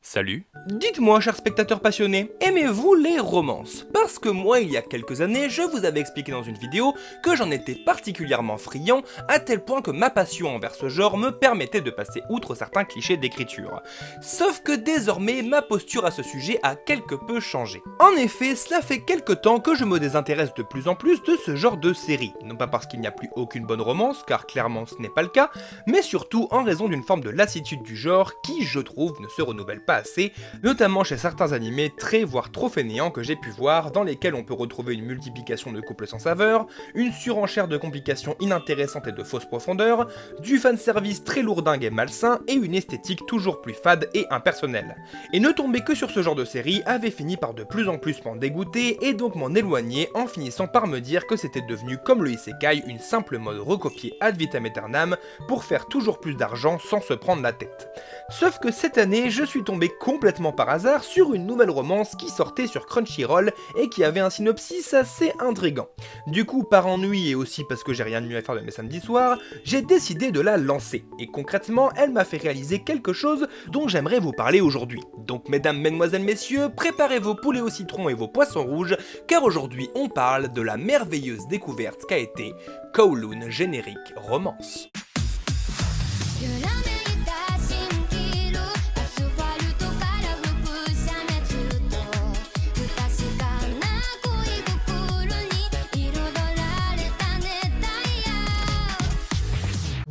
Salut. Dites-moi, chers spectateurs passionnés, aimez-vous les romances? Parce que moi, il y a quelques années, je vous avais expliqué dans une vidéo que j'en étais particulièrement friand, à tel point que ma passion envers ce genre me permettait de passer outre certains clichés d'écriture. Sauf que désormais, ma posture à ce sujet a quelque peu changé. En effet, cela fait quelque temps que je me désintéresse de plus en plus de ce genre de série. Non pas parce qu'il n'y a plus aucune bonne romance, car clairement ce n'est pas le cas, mais surtout en raison d'une forme de lassitude du genre qui, je trouve, ne se renouvelle pas assez, notamment chez certains animés très voire trop fainéants que j'ai pu voir, dans lesquels on peut retrouver une multiplication de couples sans saveur, une surenchère de complications inintéressantes et de fausses profondeurs, du fanservice très lourdingue et malsain, et une esthétique toujours plus fade et impersonnelle. Et ne tomber que sur ce genre de série avait fini par de plus en plus m'en dégoûter, et donc m'en éloigner en finissant par me dire que c'était devenu comme le isekai, une simple mode recopiée ad vitam aeternam pour faire toujours plus d'argent sans se prendre la tête. Sauf que cette année, je suis tombé complètement par hasard sur une nouvelle romance qui sortait sur Crunchyroll et qui avait un synopsis assez intriguant. Du coup, par ennui et aussi parce que j'ai rien de mieux à faire de mes samedis soirs, j'ai décidé de la lancer. Et concrètement, elle m'a fait réaliser quelque chose dont j'aimerais vous parler aujourd'hui. Donc mesdames, mesdemoiselles, messieurs, préparez vos poulets au citron et vos poissons rouges, car aujourd'hui on parle de la merveilleuse découverte qu'a été Kowloon Générique Romance.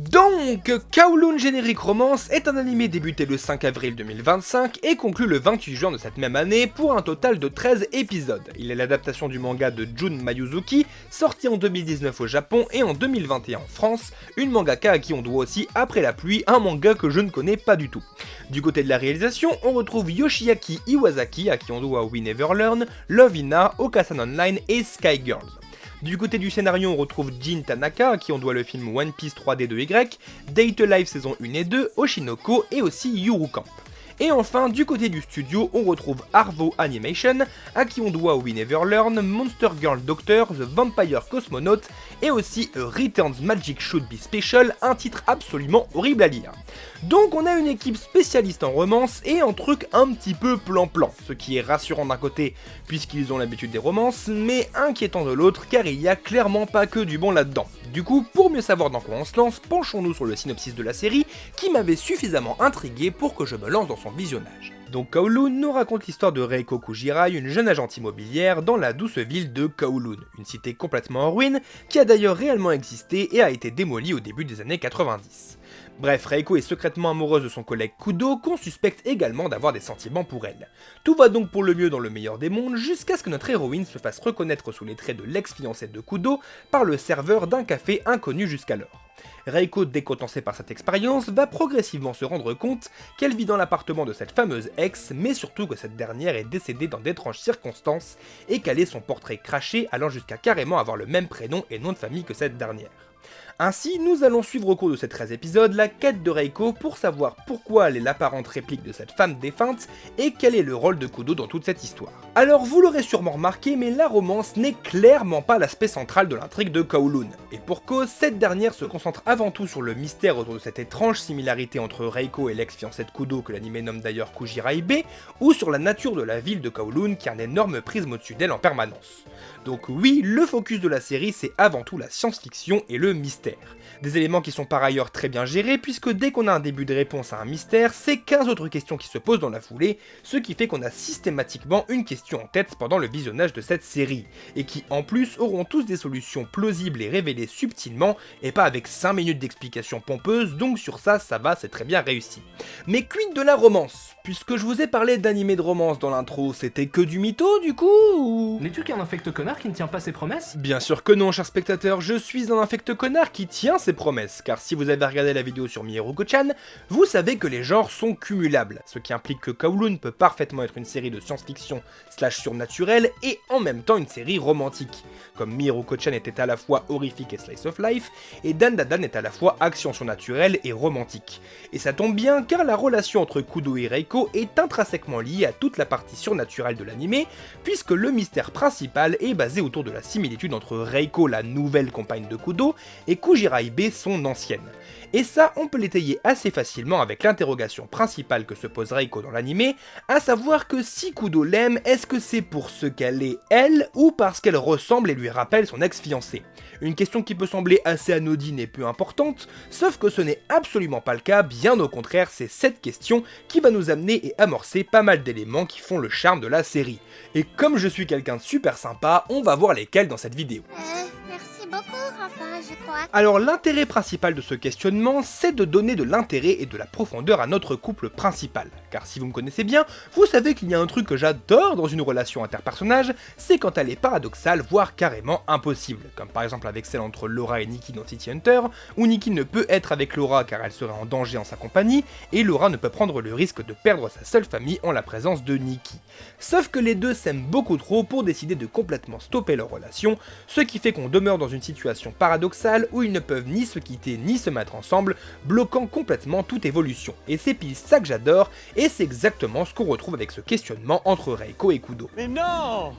Donc, Kowloon Générique Romance est un animé débuté le 5 avril 2025 et conclu le 28 juin de cette même année pour un total de 13 épisodes. Il est l'adaptation du manga de Jun Mayuzuki, sorti en 2019 au Japon et en 2021 en France, une mangaka à qui on doit aussi Après la pluie, un manga que je ne connais pas du tout. Du côté de la réalisation, on retrouve Yoshiaki Iwasaki, à qui on doit We Never Learn, Love Ina, Okasan Online et Sky Girls. Du côté du scénario, on retrouve Jin Tanaka, à qui on doit le film One Piece 3D2Y, Date Life saison 1 et 2, Oshinoko et aussi Yuru Camp. Et enfin, du côté du studio, on retrouve Arvo Animation, à qui on doit We Never Learn, Monster Girl Doctor, The Vampire Cosmonaut, et aussi A Returns Magic Should Be Special, un titre absolument horrible à lire. Donc on a une équipe spécialiste en romance et en trucs un petit peu plan-plan, ce qui est rassurant d'un côté puisqu'ils ont l'habitude des romances, mais inquiétant de l'autre car il y a clairement pas que du bon là-dedans. Du coup, pour mieux savoir dans quoi on se lance, penchons-nous sur le synopsis de la série qui m'avait suffisamment intrigué pour que je me lance dans son visionnage. Donc Kowloon nous raconte l'histoire de Reiko Kujirai, une jeune agente immobilière dans la douce ville de Kowloon, une cité complètement en ruine qui a d'ailleurs réellement existé et a été démolie au début des années 90. Bref, Reiko est secrètement amoureuse de son collègue Kudo, qu'on suspecte également d'avoir des sentiments pour elle. Tout va donc pour le mieux dans le meilleur des mondes, jusqu'à ce que notre héroïne se fasse reconnaître sous les traits de l'ex-fiancé de Kudo par le serveur d'un café inconnu jusqu'alors. Reiko, décontenancée par cette expérience, va progressivement se rendre compte qu'elle vit dans l'appartement de cette fameuse ex, mais surtout que cette dernière est décédée dans d'étranges circonstances et qu'elle ait son portrait craché, allant jusqu'à carrément avoir le même prénom et nom de famille que cette dernière. Ainsi, nous allons suivre au cours de ces 13 épisodes la quête de Reiko pour savoir pourquoi elle est l'apparente réplique de cette femme défunte et quel est le rôle de Kudo dans toute cette histoire. Alors vous l'aurez sûrement remarqué, mais la romance n'est clairement pas l'aspect central de l'intrigue de Kowloon. Et pour cause, cette dernière se concentre avant tout sur le mystère autour de cette étrange similarité entre Reiko et l'ex-fiancé de Kudo que l'anime nomme d'ailleurs Kujirai B, ou sur la nature de la ville de Kowloon qui a un énorme prisme au-dessus d'elle en permanence. Donc oui, le focus de la série c'est avant tout la science-fiction et le mystère. Des éléments qui sont par ailleurs très bien gérés puisque dès qu'on a un début de réponse à un mystère, c'est 15 autres questions qui se posent dans la foulée, ce qui fait qu'on a systématiquement une question en tête pendant le visionnage de cette série, et qui en plus auront tous des solutions plausibles et révélées subtilement, et pas avec 5 minutes d'explication pompeuse, donc sur ça va, c'est très bien réussi. Mais quid de la romance? Puisque je vous ai parlé d'animé de romance dans l'intro, c'était que du mytho du coup ou... N'es-tu qu'un infect connard qui ne tient pas ses promesses? Bien sûr que non, cher spectateur, je suis un infect connard qui tient ses promesses, car si vous avez regardé la vidéo sur Mihiruko-chan, vous savez que les genres sont cumulables, ce qui implique que Kowloon peut parfaitement être une série de science-fiction / surnaturelle et en même temps une série romantique, comme Mihiruko-chan était à la fois horrifique et slice of life, et Dandadan est à la fois action surnaturelle et romantique. Et ça tombe bien car la relation entre Kudo et Reiko Reiko est intrinsèquement lié à toute la partie surnaturelle de l'anime, puisque le mystère principal est basé autour de la similitude entre Reiko, la nouvelle compagne de Kudo, et Kujiraibe, son ancienne. Et ça, on peut l'étayer assez facilement avec l'interrogation principale que se pose Reiko dans l'anime, à savoir que si Kudo l'aime, est-ce que c'est pour ce qu'elle est elle, ou parce qu'elle ressemble et lui rappelle son ex-fiancé? Une question qui peut sembler assez anodine et peu importante, sauf que ce n'est absolument pas le cas, bien au contraire, c'est cette question qui va nous amener et amorcer pas mal d'éléments qui font le charme de la série. Et comme je suis quelqu'un de super sympa, on va voir lesquels dans cette vidéo. Merci beaucoup, enfin, je crois. Alors l'intérêt principal de ce questionnement, c'est de donner de l'intérêt et de la profondeur à notre couple principal. Car si vous me connaissez bien, vous savez qu'il y a un truc que j'adore dans une relation interpersonnage, c'est quand elle est paradoxale, voire carrément impossible. Comme par exemple avec celle entre Laura et Nikki dans City Hunter, où Nikki ne peut être avec Laura car elle serait en danger en sa compagnie, et Laura ne peut prendre le risque de perdre sa seule famille en la présence de Nikki. Sauf que les deux s'aiment beaucoup trop pour décider de complètement stopper leur relation, ce qui fait qu'on demeure dans une situation paradoxale où ils ne peuvent ni se quitter ni se mettre ensemble, bloquant complètement toute évolution. Et c'est pile ça que j'adore, et c'est exactement ce qu'on retrouve avec ce questionnement entre Reiko et Kudo. Mais non!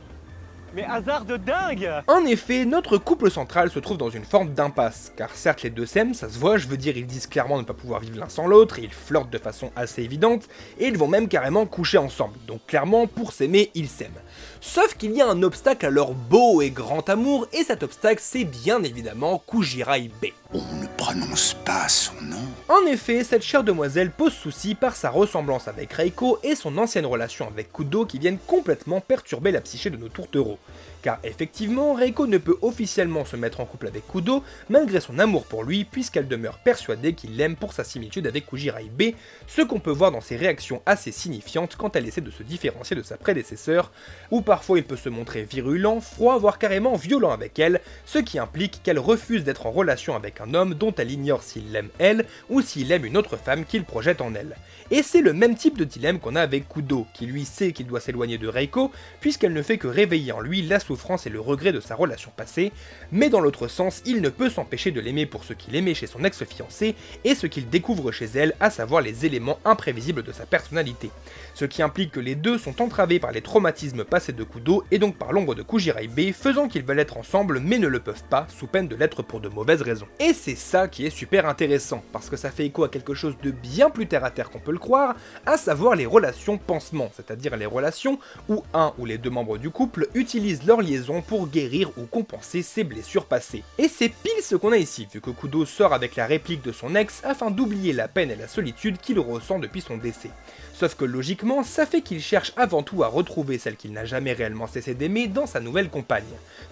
Mais hasard de dingue! En effet, notre couple central se trouve dans une forme d'impasse, car certes les deux s'aiment, ça se voit, je veux dire ils disent clairement ne pas pouvoir vivre l'un sans l'autre, et ils flirtent de façon assez évidente, et ils vont même carrément coucher ensemble, donc clairement pour s'aimer, ils s'aiment. Sauf qu'il y a un obstacle à leur beau et grand amour, et cet obstacle c'est bien évidemment Kujiraibe. On ne prononce pas son nom. En effet, cette chère demoiselle pose souci par sa ressemblance avec Reiko et son ancienne relation avec Kudo qui viennent complètement perturber la psyché de nos tourtereaux. Car effectivement, Reiko ne peut officiellement se mettre en couple avec Kudo malgré son amour pour lui puisqu'elle demeure persuadée qu'il l'aime pour sa similitude avec Kujiraibe, ce qu'on peut voir dans ses réactions assez signifiantes quand elle essaie de se différencier de sa prédécesseur, où parfois il peut se montrer virulent, froid, voire carrément violent avec elle, ce qui implique qu'elle refuse d'être en relation avec un homme dont elle ignore s'il l'aime elle ou s'il aime une autre femme qu'il projette en elle. Et c'est le même type de dilemme qu'on a avec Kudo, qui lui sait qu'il doit s'éloigner de Reiko, puisqu'elle ne fait que réveiller en lui la souffrance et le regret de sa relation passée, mais dans l'autre sens, il ne peut s'empêcher de l'aimer pour ce qu'il aimait chez son ex-fiancé et ce qu'il découvre chez elle, à savoir les éléments imprévisibles de sa personnalité. Ce qui implique que les deux sont entravés par les traumatismes passés de Kudo et donc par l'ombre de Kujiraibe, faisant qu'ils veulent être ensemble mais ne le peuvent pas, sous peine de l'être pour de mauvaises raisons. Et c'est ça qui est super intéressant, parce que ça fait écho à quelque chose de bien plus terre à terre qu'on peut le croire, à savoir les relations pansement, c'est-à-dire les relations où un ou les deux membres du couple utilisent leur liaison pour guérir ou compenser ses blessures passées. Et c'est pile ce qu'on a ici, vu que Kudo sort avec la réplique de son ex afin d'oublier la peine et la solitude qu'il ressent depuis son décès. Sauf que logiquement, ça fait qu'il cherche avant tout à retrouver celle qu'il n'a jamais réellement cessé d'aimer dans sa nouvelle compagne.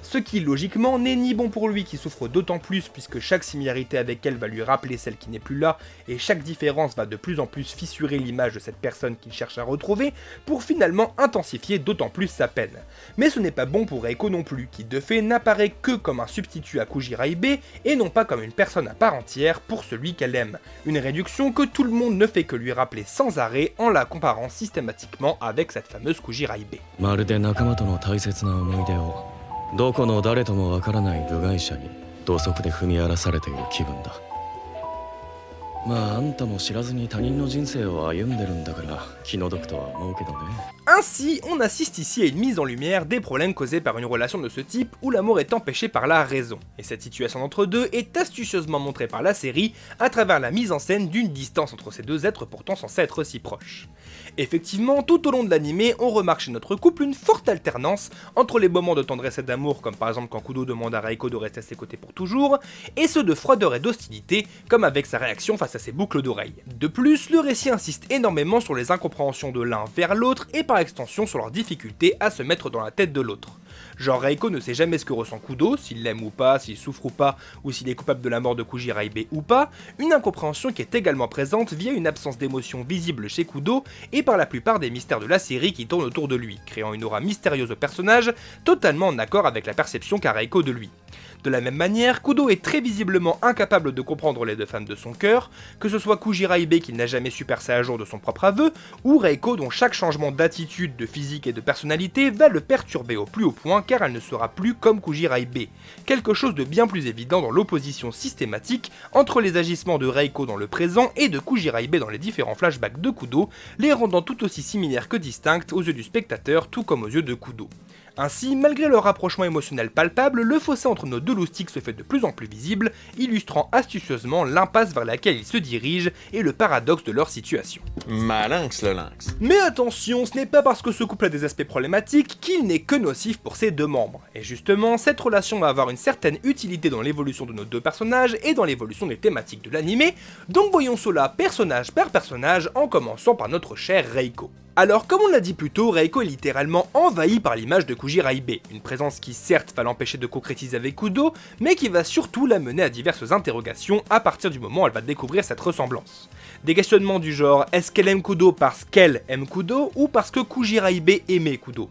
Ce qui logiquement n'est ni bon pour lui qui souffre d'autant plus puisque chaque similarité avec elle va lui rappeler celle qui n'est plus là et chaque différence va de plus en plus fissurer l'image de cette personne qu'il cherche à retrouver pour finalement intensifier d'autant plus sa peine. Mais ce n'est pas bon pour Reiko non plus, qui de fait n'apparaît que comme un substitut à Kujiraibe et non pas comme une personne à part entière pour celui qu'elle aime. Une réduction que tout le monde ne fait que lui rappeler sans arrêt en la comparant systématiquement avec cette fameuse Kujiraibe. まるで仲間との大切な思い出をどこの誰ともわからない部外者に土足で踏み荒らされている気分だ。まああんたも知らずに他人の人生を歩んでるんだから気の毒とは思うけどね。 Ainsi, on assiste ici à une mise en lumière des problèmes causés par une relation de ce type où l'amour est empêché par la raison. Et cette situation d'entre deux est astucieusement montrée par la série à travers la mise en scène d'une distance entre ces deux êtres pourtant censés être si proches. Effectivement, tout au long de l'anime, on remarque chez notre couple une forte alternance entre les moments de tendresse et d'amour, comme par exemple quand Kudo demande à Reiko de rester à ses côtés pour toujours, et ceux de froideur et d'hostilité, comme avec sa réaction face à ses boucles d'oreilles. De plus, le récit insiste énormément sur les incompréhensions de l'un vers l'autre et par extension sur leur difficulté à se mettre dans la tête de l'autre. Genre Reiko ne sait jamais ce que ressent Kudo, s'il l'aime ou pas, s'il souffre ou pas, ou s'il est coupable de la mort de Kujiraibe ou pas, une incompréhension qui est également présente via une absence d'émotion visible chez Kudo et par la plupart des mystères de la série qui tournent autour de lui, créant une aura mystérieuse au personnage, totalement en accord avec la perception qu'a Reiko de lui. De la même manière, Kudo est très visiblement incapable de comprendre les deux femmes de son cœur, que ce soit Kujiraibe qui n'a jamais su percer à jour de son propre aveu, ou Reiko dont chaque changement d'attitude, de physique et de personnalité va le perturber au plus haut point car elle ne sera plus comme Kujiraibe. Quelque chose de bien plus évident dans l'opposition systématique entre les agissements de Reiko dans le présent et de Kujiraibe dans les différents flashbacks de Kudo, les rendant tout aussi similaires que distinctes aux yeux du spectateur tout comme aux yeux de Kudo. Ainsi, malgré leur rapprochement émotionnel palpable, le fossé entre nos deux loustiques se fait de plus en plus visible, illustrant astucieusement l'impasse vers laquelle ils se dirigent et le paradoxe de leur situation. Malinx le lynx. Mais attention, ce n'est pas parce que ce couple a des aspects problématiques qu'il n'est que nocif pour ses deux membres. Et justement, cette relation va avoir une certaine utilité dans l'évolution de nos deux personnages et dans l'évolution des thématiques de l'anime, donc voyons cela personnage par personnage en commençant par notre chère Reiko. Alors, comme on l'a dit plus tôt, Reiko est littéralement envahie par l'image de Kujiraibe, une présence qui certes va l'empêcher de concrétiser avec Kudo, mais qui va surtout la mener à diverses interrogations à partir du moment où elle va découvrir cette ressemblance. Des questionnements du genre, est-ce qu'elle aime Kudo parce qu'elle aime Kudo, ou parce que Kujiraibe aimait Kudo?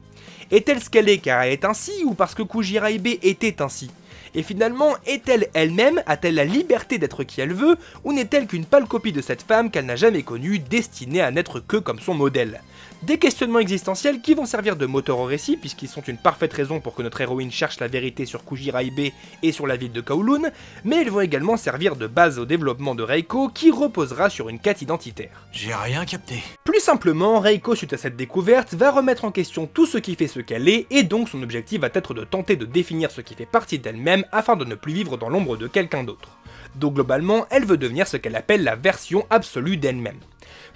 Est-elle ce qu'elle est car elle est ainsi, ou parce que Kujiraibe était ainsi? Et finalement, est-elle elle-même, a-t-elle la liberté d'être qui elle veut, ou n'est-elle qu'une pâle copie de cette femme qu'elle n'a jamais connue, destinée à n'être que comme son modèle? Des questionnements existentiels qui vont servir de moteur au récit, puisqu'ils sont une parfaite raison pour que notre héroïne cherche la vérité sur Kujiraibe et sur la ville de Kowloon, mais ils vont également servir de base au développement de Reiko, qui reposera sur une quête identitaire. J'ai rien capté. Plus simplement, Reiko, suite à cette découverte, va remettre en question tout ce qui fait ce qu'elle est, et donc son objectif va être de tenter de définir ce qui fait partie d'elle-même afin de ne plus vivre dans l'ombre de quelqu'un d'autre. Donc globalement, elle veut devenir ce qu'elle appelle la version absolue d'elle-même.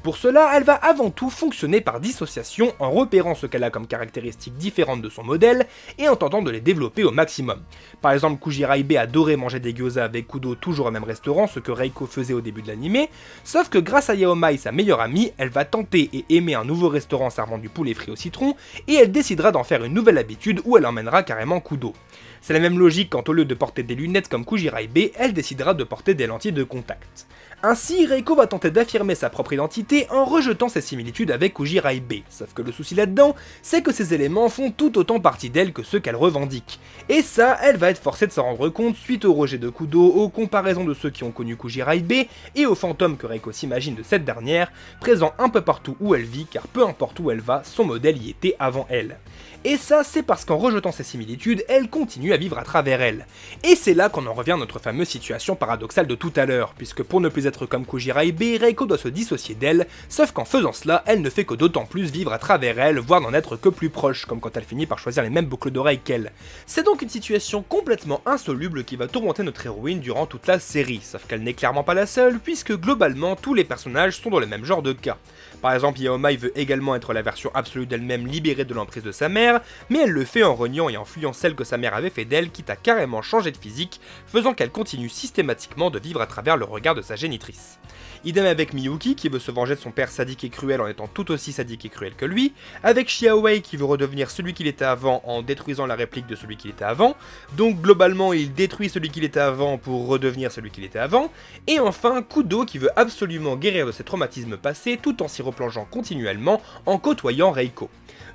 Pour cela, elle va avant tout fonctionner par dissociation en repérant ce qu'elle a comme caractéristiques différentes de son modèle et en tentant de les développer au maximum. Par exemple, Kujiraibe adorait manger des gyoza avec Kudo toujours au même restaurant, ce que Reiko faisait au début de l'anime, sauf que grâce à Yaomai, sa meilleure amie, elle va tenter et aimer un nouveau restaurant servant du poulet frit au citron, et elle décidera d'en faire une nouvelle habitude où elle emmènera carrément Kudo. C'est la même logique quand au lieu de porter des lunettes comme Kujiraibe, elle décidera de porter des lentilles de contact. Ainsi, Reiko va tenter d'affirmer sa propre identité en rejetant ses similitudes avec Kujiraibe, sauf que le souci là-dedans, c'est que ces éléments font tout autant partie d'elle que ceux qu'elle revendique. Et ça, elle va être forcée de s'en rendre compte suite au rejet de Kudo, aux comparaisons de ceux qui ont connu Kujiraibe, et aux fantômes que Reiko s'imagine de cette dernière, présents un peu partout où elle vit, car peu importe où elle va, son modèle y était avant elle. Et ça, c'est parce qu'en rejetant ces similitudes, elle continue à vivre à travers elle. Et c'est là qu'on en revient à notre fameuse situation paradoxale de tout à l'heure, puisque pour ne plus être comme Kujiraibe, Reiko doit se dissocier d'elle, sauf qu'en faisant cela, elle ne fait que d'autant plus vivre à travers elle, voire n'en être que plus proche, comme quand elle finit par choisir les mêmes boucles d'oreilles qu'elle. C'est donc une situation complètement insoluble qui va tourmenter notre héroïne durant toute la série, sauf qu'elle n'est clairement pas la seule, puisque globalement, tous les personnages sont dans le même genre de cas. Par exemple, Yaomai veut également être la version absolue d'elle-même libérée de l'emprise de sa mère, mais elle le fait en reniant et en fuyant celle que sa mère avait fait d'elle, quitte à carrément changer de physique, faisant qu'elle continue systématiquement de vivre à travers le regard de sa génitrice. Idem avec Miyuki qui veut se venger de son père sadique et cruel en étant tout aussi sadique et cruel que lui, avec Xiaowei qui veut redevenir celui qu'il était avant en détruisant la réplique de celui qu'il était avant, donc globalement il détruit celui qu'il était avant pour redevenir celui qu'il était avant, et enfin Kudo qui veut absolument guérir de ses traumatismes passés tout en s'y replongeant continuellement en côtoyant Reiko.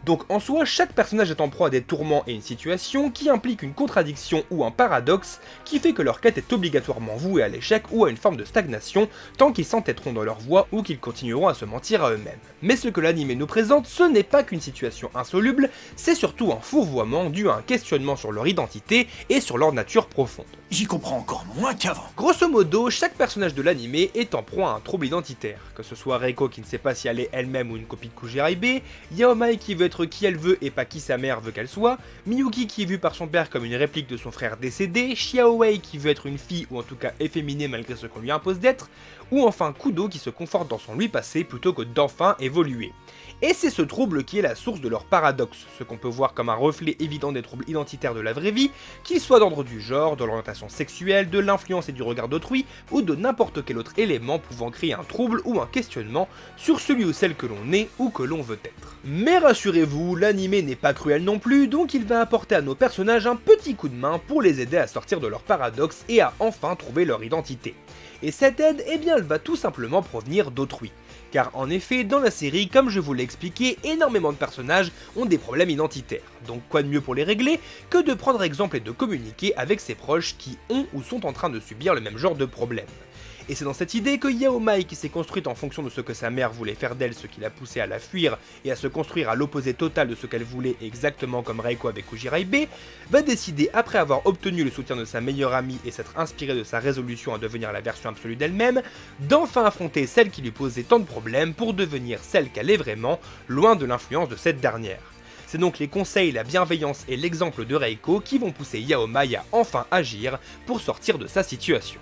Donc en soi, chaque personnage est en proie à des tourments et une situation qui implique une contradiction ou un paradoxe qui fait que leur quête est obligatoirement vouée à l'échec ou à une forme de stagnation tant qu'ils s'entêteront dans leur voie ou qu'ils continueront à se mentir à eux-mêmes. Mais ce que l'anime nous présente, ce n'est pas qu'une situation insoluble, c'est surtout un fourvoiement dû à un questionnement sur leur identité et sur leur nature profonde. J'y comprends encore moins qu'avant. Grosso modo, chaque personnage de l'anime est en proie à un trouble identitaire, que ce soit Reiko qui ne sait pas si elle est elle-même ou une copie de Kujiraibe, Yaomai qui veut être qui elle veut et pas qui sa mère veut qu'elle soit, Miyuki qui est vue par son père comme une réplique de son frère décédé, Xiaowei qui veut être une fille ou en tout cas efféminée malgré ce qu'on lui impose d'être, ou enfin Kudo qui se conforte dans son lui passé plutôt que d'enfin évoluer. Et c'est ce trouble qui est la source de leur paradoxe, ce qu'on peut voir comme un reflet évident des troubles identitaires de la vraie vie, qu'ils soient d'ordre du genre, de l'orientation sexuelle, de l'influence et du regard d'autrui, ou de n'importe quel autre élément pouvant créer un trouble ou un questionnement sur celui ou celle que l'on est ou que l'on veut être. Mais rassurez-vous, l'anime n'est pas cruel non plus, donc il va apporter à nos personnages un petit coup de main pour les aider à sortir de leur paradoxe et à enfin trouver leur identité. Et cette aide, eh bien elle va tout simplement provenir d'autrui. Car en effet, dans la série, comme je vous l'ai expliqué, énormément de personnages ont des problèmes identitaires. Donc quoi de mieux pour les régler que de prendre exemple et de communiquer avec ses proches qui ont ou sont en train de subir le même genre de problème. Et c'est dans cette idée que Yao Mai, qui s'est construite en fonction de ce que sa mère voulait faire d'elle, ce qui l'a poussée à la fuir et à se construire à l'opposé total de ce qu'elle voulait, exactement comme Reiko avec Kujiraibe, va décider, après avoir obtenu le soutien de sa meilleure amie et s'être inspirée de sa résolution à devenir la version absolue d'elle-même, d'enfin affronter celle qui lui posait tant de problèmes pour devenir celle qu'elle est vraiment, loin de l'influence de cette dernière. C'est donc les conseils, la bienveillance et l'exemple de Reiko qui vont pousser Yao Mai à enfin agir pour sortir de sa situation.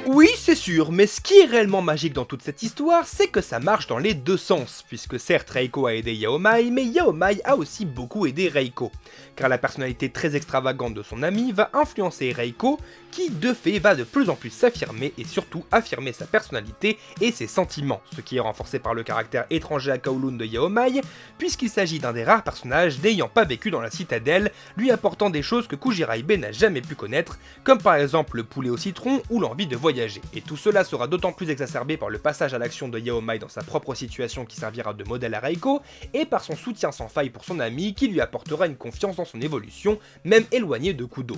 Oui, c'est sûr, mais ce qui est réellement magique dans toute cette histoire, c'est que ça marche dans les deux sens, puisque certes Reiko a aidé Yao Mai, mais Yao Mai a aussi beaucoup aidé Reiko, car la personnalité très extravagante de son ami va influencer Reiko, qui de fait va de plus en plus s'affirmer et surtout affirmer sa personnalité et ses sentiments, ce qui est renforcé par le caractère étranger à Kowloon de Yao Mai, puisqu'il s'agit d'un des rares personnages n'ayant pas vécu dans la citadelle, lui apportant des choses que Kujiraibe n'a jamais pu connaître, comme par exemple le poulet au citron ou l'envie de voyager. Et tout cela sera d'autant plus exacerbé par le passage à l'action de Yao Mai dans sa propre situation qui servira de modèle à Reiko, et par son soutien sans faille pour son ami qui lui apportera une confiance dans son évolution, même éloignée de Kudo.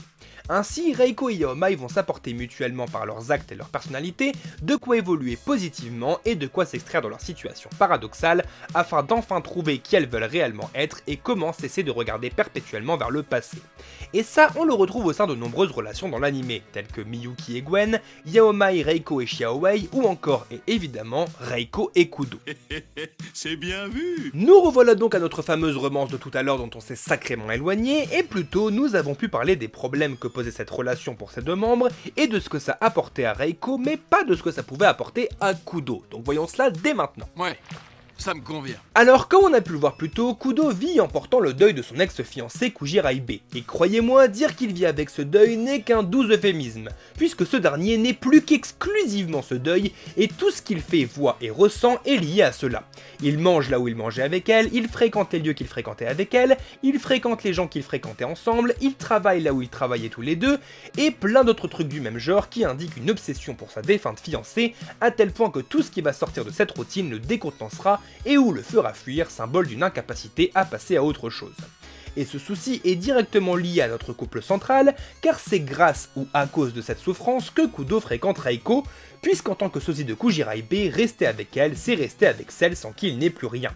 Ainsi, Reiko et Yao Mai vont s'apporter mutuellement par leurs actes et leur personnalité, de quoi évoluer positivement et de quoi s'extraire de leur situation paradoxale, afin d'enfin trouver qui elles veulent réellement être et comment cesser de regarder perpétuellement vers le passé. Et ça, on le retrouve au sein de nombreuses relations dans l'anime, telles que Miyuki et Gwen, Yao Mai, Reiko et Xiaowei, ou encore, et évidemment, Reiko et Kudo. C'est bien vu. Nous revoilà donc à notre fameuse romance de tout à l'heure dont on s'est sacrément éloigné, et plus tôt, nous avons pu parler des problèmes que posait cette relation pour ses deux membres, et de ce que ça apportait à Reiko, mais pas de ce que ça pouvait apporter à Kudo. Donc voyons cela dès maintenant. Ouais, ça me convient. Alors, comme on a pu le voir plus tôt, Kudo vit en portant le deuil de son ex-fiancé Kujiraibe. Et croyez-moi, dire qu'il vit avec ce deuil n'est qu'un doux euphémisme, puisque ce dernier n'est plus qu'exclusivement ce deuil, et tout ce qu'il fait, voit et ressent est lié à cela. Il mange là où il mangeait avec elle, il fréquente les lieux qu'il fréquentait avec elle, il fréquente les gens qu'ils fréquentaient ensemble, il travaille là où ils travaillaient tous les deux, et plein d'autres trucs du même genre qui indiquent une obsession pour sa défunte fiancée, à tel point que tout ce qui va sortir de cette routine le décontenancera et ou le fera fuir, symbole d'une incapacité à passer à autre chose. Et ce souci est directement lié à notre couple central, car c'est grâce ou à cause de cette souffrance que Kudo fréquente Reiko, puisqu'en tant que sosie de Kujiraibe, rester avec elle, c'est rester avec celle sans qui il n'est plus rien.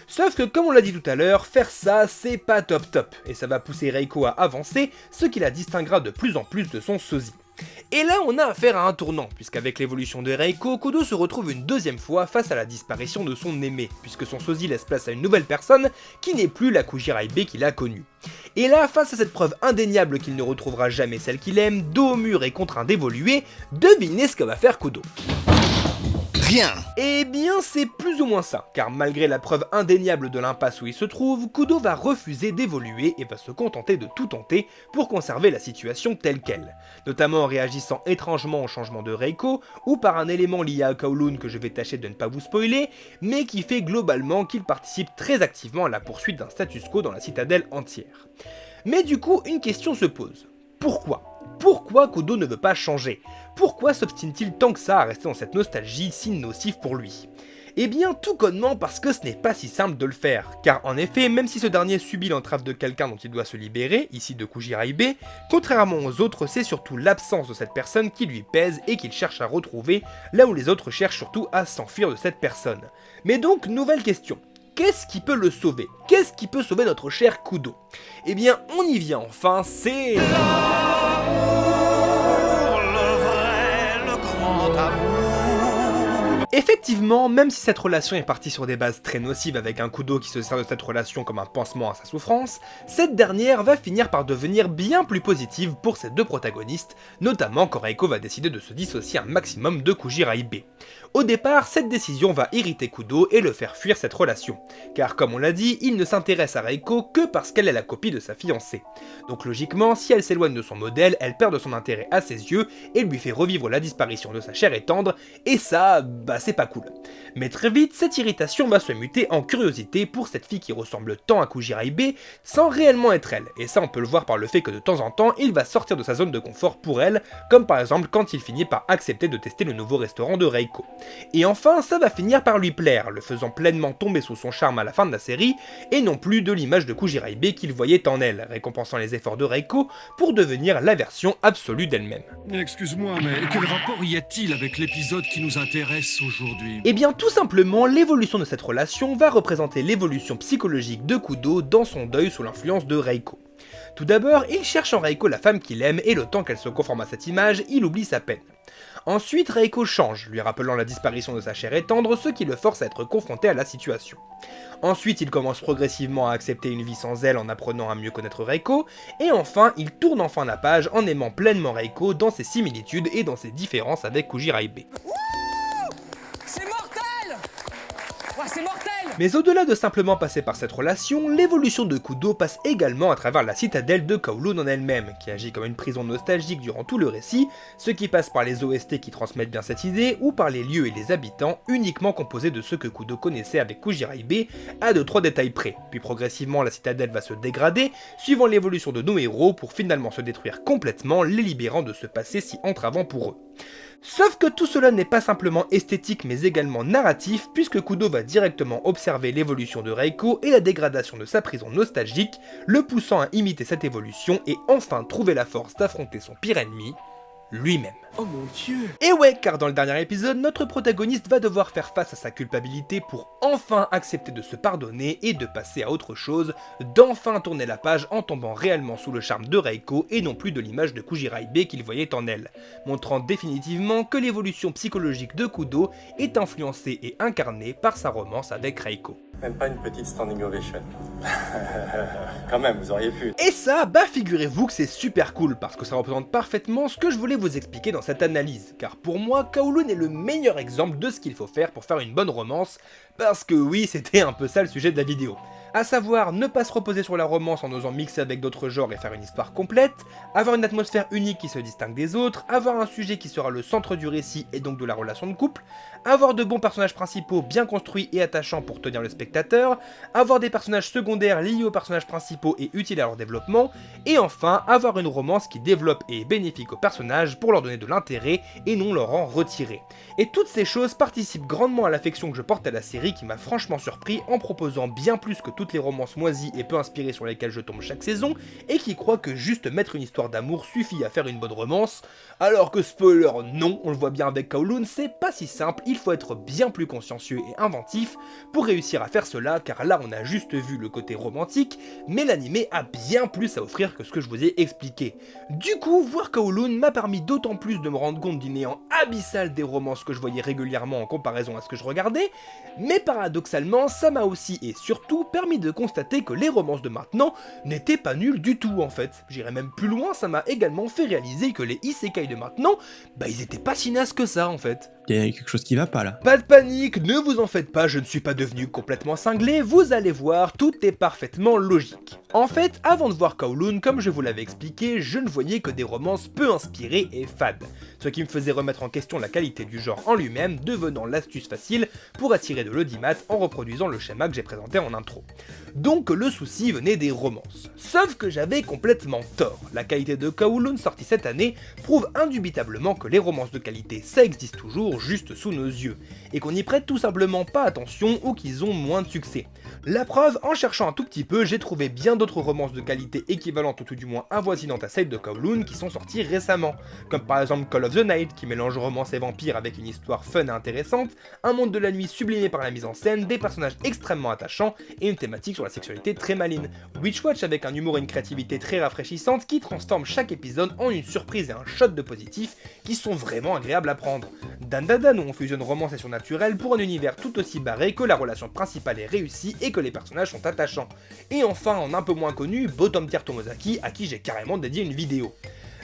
Sauf que comme on l'a dit tout à l'heure, faire ça c'est pas top top, et ça va pousser Reiko à avancer, ce qui la distinguera de plus en plus de son sosie. Et là on a affaire à un tournant, puisqu'avec l'évolution de Reiko, Kudo se retrouve une deuxième fois face à la disparition de son aimé, puisque son sosie laisse place à une nouvelle personne qui n'est plus la Kujiraibe qu'il a connue. Et là, face à cette preuve indéniable qu'il ne retrouvera jamais celle qu'il aime, dos au mur et contraint d'évoluer, devinez ce que va faire Kudo. Rien. Eh bien c'est plus ou moins ça, car malgré la preuve indéniable de l'impasse où il se trouve, Kudo va refuser d'évoluer et va se contenter de tout tenter pour conserver la situation telle qu'elle, notamment en réagissant étrangement au changement de Reiko, ou par un élément lié à Kowloon que je vais tâcher de ne pas vous spoiler, mais qui fait globalement qu'il participe très activement à la poursuite d'un status quo dans la citadelle entière. Mais du coup, une question se pose. Pourquoi ? Pourquoi Kudo ne veut pas changer? Pourquoi s'obstine-t-il tant que ça à rester dans cette nostalgie si nocive pour lui? Eh bien tout connement parce que ce n'est pas si simple de le faire, car en effet, même si ce dernier subit l'entrave de quelqu'un dont il doit se libérer, ici de Kujiraibe, contrairement aux autres, c'est surtout l'absence de cette personne qui lui pèse et qu'il cherche à retrouver, là où les autres cherchent surtout à s'enfuir de cette personne. Mais donc, nouvelle question. Qu'est-ce qui peut le sauver? Qu'est-ce qui peut sauver notre cher Kudo? Eh bien, on y vient enfin, c'est... Effectivement, même si cette relation est partie sur des bases très nocives avec un Kudo qui se sert de cette relation comme un pansement à sa souffrance, cette dernière va finir par devenir bien plus positive pour ses deux protagonistes, notamment quand Reiko va décider de se dissocier un maximum de Kujiraibe. Au départ, cette décision va irriter Kudo et le faire fuir cette relation, car comme on l'a dit, il ne s'intéresse à Reiko que parce qu'elle est la copie de sa fiancée. Donc logiquement, si elle s'éloigne de son modèle, elle perd de son intérêt à ses yeux et lui fait revivre la disparition de sa chair et tendre, et ça, c'est pas cool. Mais très vite, cette irritation va se muter en curiosité pour cette fille qui ressemble tant à Kujiraibe sans réellement être elle, et ça on peut le voir par le fait que de temps en temps, il va sortir de sa zone de confort pour elle, comme par exemple quand il finit par accepter de tester le nouveau restaurant de Reiko. Et enfin, ça va finir par lui plaire, le faisant pleinement tomber sous son charme à la fin de la série, et non plus de l'image de Kujiraibe qu'il voyait en elle, récompensant les efforts de Reiko pour devenir la version absolue d'elle-même. Excuse-moi, mais quel rapport y a-t-il avec l'épisode qui nous intéresse aujourd'hui? Eh bien tout simplement, l'évolution de cette relation va représenter l'évolution psychologique de Kudo dans son deuil sous l'influence de Reiko. Tout d'abord, il cherche en Reiko la femme qu'il aime et le temps qu'elle se conforme à cette image, il oublie sa peine. Ensuite, Reiko change, lui rappelant la disparition de sa chair et tendre, ce qui le force à être confronté à la situation. Ensuite, il commence progressivement à accepter une vie sans elle en apprenant à mieux connaître Reiko, et enfin, il tourne enfin la page en aimant pleinement Reiko dans ses similitudes et dans ses différences avec Kujiraibe. C'est mortel! Ouais, c'est mortel! Mais au-delà de simplement passer par cette relation, l'évolution de Kudo passe également à travers la citadelle de Kowloon en elle-même, qui agit comme une prison nostalgique durant tout le récit, ce qui passe par les OST qui transmettent bien cette idée, ou par les lieux et les habitants uniquement composés de ceux que Kudo connaissait avec Kujiraibe, à 2-3 détails près. Puis progressivement la citadelle va se dégrader, suivant l'évolution de nos héros pour finalement se détruire complètement, les libérant de ce passé si entravant pour eux. Sauf que tout cela n'est pas simplement esthétique mais également narratif, puisque Kudo va directement observer l'évolution de Reiko et la dégradation de sa prison nostalgique, le poussant à imiter cette évolution et enfin trouver la force d'affronter son pire ennemi, lui-même. Oh mon Dieu! Et ouais, car dans le dernier épisode, notre protagoniste va devoir faire face à sa culpabilité pour enfin accepter de se pardonner et de passer à autre chose, d'enfin tourner la page en tombant réellement sous le charme de Reiko et non plus de l'image de Kujiraibe qu'il voyait en elle, montrant définitivement que l'évolution psychologique de Kudo est influencée et incarnée par sa romance avec Reiko. Même pas une petite standing ovation. Quand même, vous auriez pu. Et ça, figurez-vous que c'est super cool, parce que ça représente parfaitement ce que je voulais vous expliquer dans cette analyse, car pour moi, Kowloon est le meilleur exemple de ce qu'il faut faire pour faire une bonne romance, parce que oui, c'était un peu ça le sujet de la vidéo. À savoir, ne pas se reposer sur la romance en osant mixer avec d'autres genres et faire une histoire complète, avoir une atmosphère unique qui se distingue des autres, avoir un sujet qui sera le centre du récit et donc de la relation de couple, avoir de bons personnages principaux bien construits et attachants pour tenir le spectateur, avoir des personnages secondaires liés aux personnages principaux et utiles à leur développement, et enfin, avoir une romance qui développe et est bénéfique aux personnages pour leur donner de l'intérêt et non leur en retirer. Et toutes ces choses participent grandement à l'affection que je porte à la série qui m'a franchement surpris en proposant bien plus que toutes les romances moisies et peu inspirées sur lesquelles je tombe chaque saison, et qui croient que juste mettre une histoire d'amour suffit à faire une bonne romance, alors que spoiler non, on le voit bien avec Kowloon, c'est pas si simple, il faut être bien plus consciencieux et inventif pour réussir à faire cela, car là on a juste vu le côté romantique, mais l'animé a bien plus à offrir que ce que je vous ai expliqué. Du coup, voir Kowloon m'a permis d'autant plus de me rendre compte du néant abyssal des romances que je voyais régulièrement en comparaison à ce que je regardais, mais paradoxalement, ça m'a aussi et surtout permis de constater que les romances de maintenant n'étaient pas nulles du tout en fait. J'irais même plus loin, ça m'a également fait réaliser que les isekai de maintenant, ils étaient pas si nazes que ça en fait. Il y a quelque chose qui va pas là. Pas de panique, ne vous en faites pas, je ne suis pas devenu complètement cinglé, vous allez voir, tout est parfaitement logique. En fait, avant de voir Kowloon, comme je vous l'avais expliqué, je ne voyais que des romances peu inspirées et fades, ce qui me faisait remettre en question la qualité du genre en lui-même, devenant l'astuce facile pour attirer de l'audimat en reproduisant le schéma que j'ai présenté en intro. Donc le souci venait des romances. Sauf que j'avais complètement tort. La qualité de Kowloon sortie cette année prouve indubitablement que les romances de qualité ça existe toujours juste sous nos yeux, et qu'on n'y prête tout simplement pas attention ou qu'ils ont moins de succès. La preuve, en cherchant un tout petit peu, j'ai trouvé bien d'autres romances de qualité équivalentes ou tout du moins avoisinantes à celles de Kowloon qui sont sorties récemment, comme par exemple Call of the Night qui mélange romance et vampire avec une histoire fun et intéressante, un monde de la nuit sublimé par la mise en scène, des personnages extrêmement attachants et une thématique sur la sexualité très maligne. Witchwatch avec un humour et une créativité très rafraîchissante qui transforme chaque épisode en une surprise et un shot de positif qui sont vraiment agréables à prendre. Dan où on fusionne romance et surnaturel pour un univers tout aussi barré que la relation principale est réussie et que les personnages sont attachants. Et enfin, en un peu moins connu, Bottom Tier Tomozaki à qui j'ai carrément dédié une vidéo.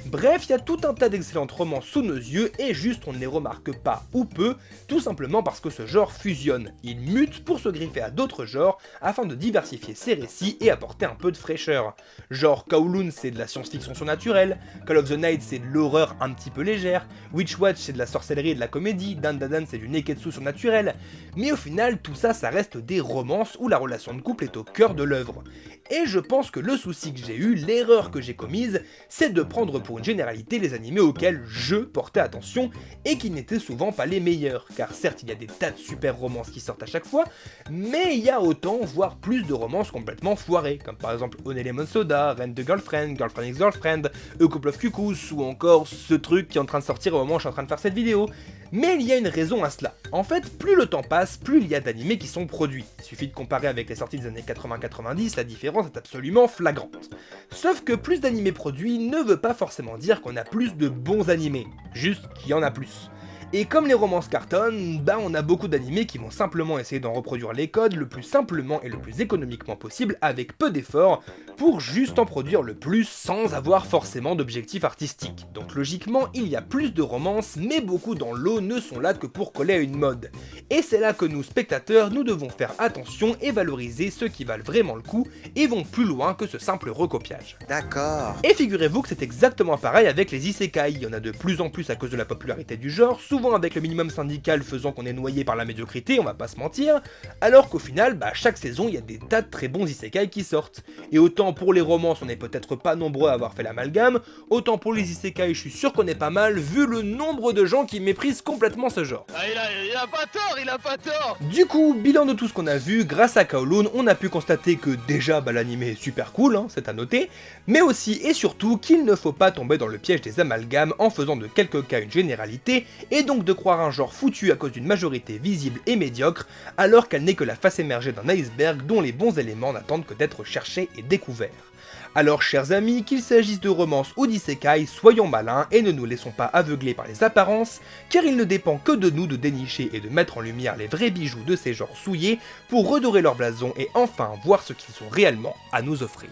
Bref, il y a tout un tas d'excellentes romances sous nos yeux et juste on ne les remarque pas ou peu, tout simplement parce que ce genre fusionne. Il mute pour se greffer à d'autres genres afin de diversifier ses récits et apporter un peu de fraîcheur. Genre Kowloon c'est de la science-fiction surnaturelle, Call of the Night c'est de l'horreur un petit peu légère, Witchwatch c'est de la sorcellerie et de la comédie, Dandadan c'est du neketsu surnaturel, mais au final tout ça reste des romances où la relation de couple est au cœur de l'œuvre. Et je pense que le souci que j'ai eu, l'erreur que j'ai commise, c'est de prendre pour une généralité les animés auxquels je portais attention et qui n'étaient souvent pas les meilleurs, car certes il y a des tas de super romances qui sortent à chaque fois, mais il y a autant, voire plus de romances complètement foirées, comme par exemple One Lemon Soda, Rent the Girlfriend, Girlfriend x Girlfriend, A Couple of Cuckoos, ou encore ce truc qui est en train de sortir au moment où je suis en train de faire cette vidéo. Mais il y a une raison à cela. En fait, plus le temps passe, plus il y a d'animés qui sont produits. Il suffit de comparer avec les sorties des années 80-90, la différence est absolument flagrante. Sauf que plus d'animés produits ne veut pas forcément dire qu'on a plus de bons animés, juste qu'il y en a plus. Et comme les romances cartonnent, on a beaucoup d'animés qui vont simplement essayer d'en reproduire les codes le plus simplement et le plus économiquement possible avec peu d'efforts pour juste en produire le plus sans avoir forcément d'objectif artistique. Donc logiquement, il y a plus de romances, mais beaucoup dans l'eau ne sont là que pour coller à une mode. Et c'est là que nous, spectateurs, nous devons faire attention et valoriser ceux qui valent vraiment le coup et vont plus loin que ce simple recopiage. D'accord. Et figurez-vous que c'est exactement pareil avec les isekai, il y en a de plus en plus à cause de la popularité du genre, souvent avec le minimum syndical faisant qu'on est noyé par la médiocrité, on va pas se mentir, alors qu'au final, chaque saison il y a des tas de très bons isekai qui sortent. Et autant pour les romances on n'est peut-être pas nombreux à avoir fait l'amalgame, autant pour les isekai je suis sûr qu'on est pas mal vu le nombre de gens qui méprisent complètement ce genre. Ah, il a pas tort, il a pas tort. Du coup, bilan de tout ce qu'on a vu, grâce à Kowloon, on a pu constater que déjà l'animé est super cool, c'est à noter, mais aussi et surtout qu'il ne faut pas tomber dans le piège des amalgames en faisant de quelques cas une généralité, et donc de croire un genre foutu à cause d'une majorité visible et médiocre, alors qu'elle n'est que la face émergée d'un iceberg dont les bons éléments n'attendent que d'être cherchés et découverts. Alors chers amis, qu'il s'agisse de romances ou d'isekai, soyons malins et ne nous laissons pas aveugler par les apparences, car il ne dépend que de nous de dénicher et de mettre en lumière les vrais bijoux de ces genres souillés pour redorer leur blason et enfin voir ce qu'ils ont réellement à nous offrir.